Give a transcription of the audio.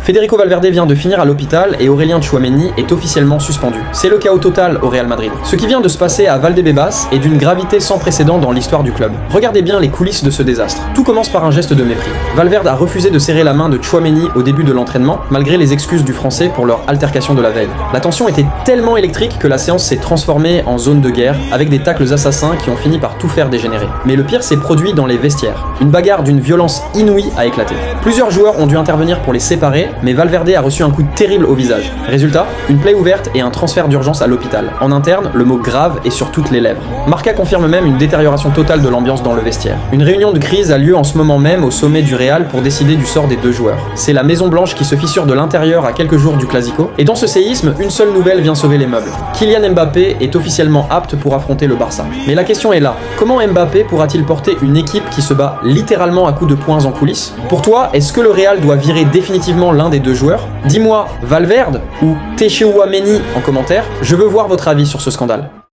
Federico Valverde vient de finir à l'hôpital et Aurélien Tchouaméni est officiellement suspendu. C'est le chaos total au Real Madrid. Ce qui vient de se passer à Valdebebas est d'une gravité sans précédent dans l'histoire du club. Regardez bien les coulisses de ce désastre. Tout commence par un geste de mépris. Valverde a refusé de serrer la main de Tchouaméni au début de l'entraînement, malgré les excuses du français pour leur altercation de la veille. La tension était tellement électrique que la séance s'est transformée en zone de guerre, avec des tacles assassins qui ont fini par tout faire dégénérer. Mais le pire s'est produit dans les vestiaires. Une bagarre d'une violence inouïe a éclaté. Plusieurs joueurs ont dû intervenir pour les séparer, mais Valverde a reçu un coup terrible au visage. Résultat, une plaie ouverte et un transfert d'urgence à l'hôpital. En interne, le mot grave est sur toutes les lèvres. Marca confirme même une détérioration totale de l'ambiance dans le vestiaire. Une réunion de crise a lieu en ce moment même au sommet du Real pour décider du sort des deux joueurs. C'est la Maison Blanche qui se fissure de l'intérieur à quelques jours du Clasico, et dans ce séisme, une seule nouvelle vient sauver les meubles. Kylian Mbappé est officiellement apte pour affronter le Barça. Mais la question est là, comment Mbappé pourra-t-il porter une équipe qui se bat littéralement à coups de poings en coulisses? Pour toi, est-ce que le Real doit virer définitivement l'un des deux joueurs? Dis-moi Valverde ou Tchouaméni en commentaire, je veux voir votre avis sur ce scandale.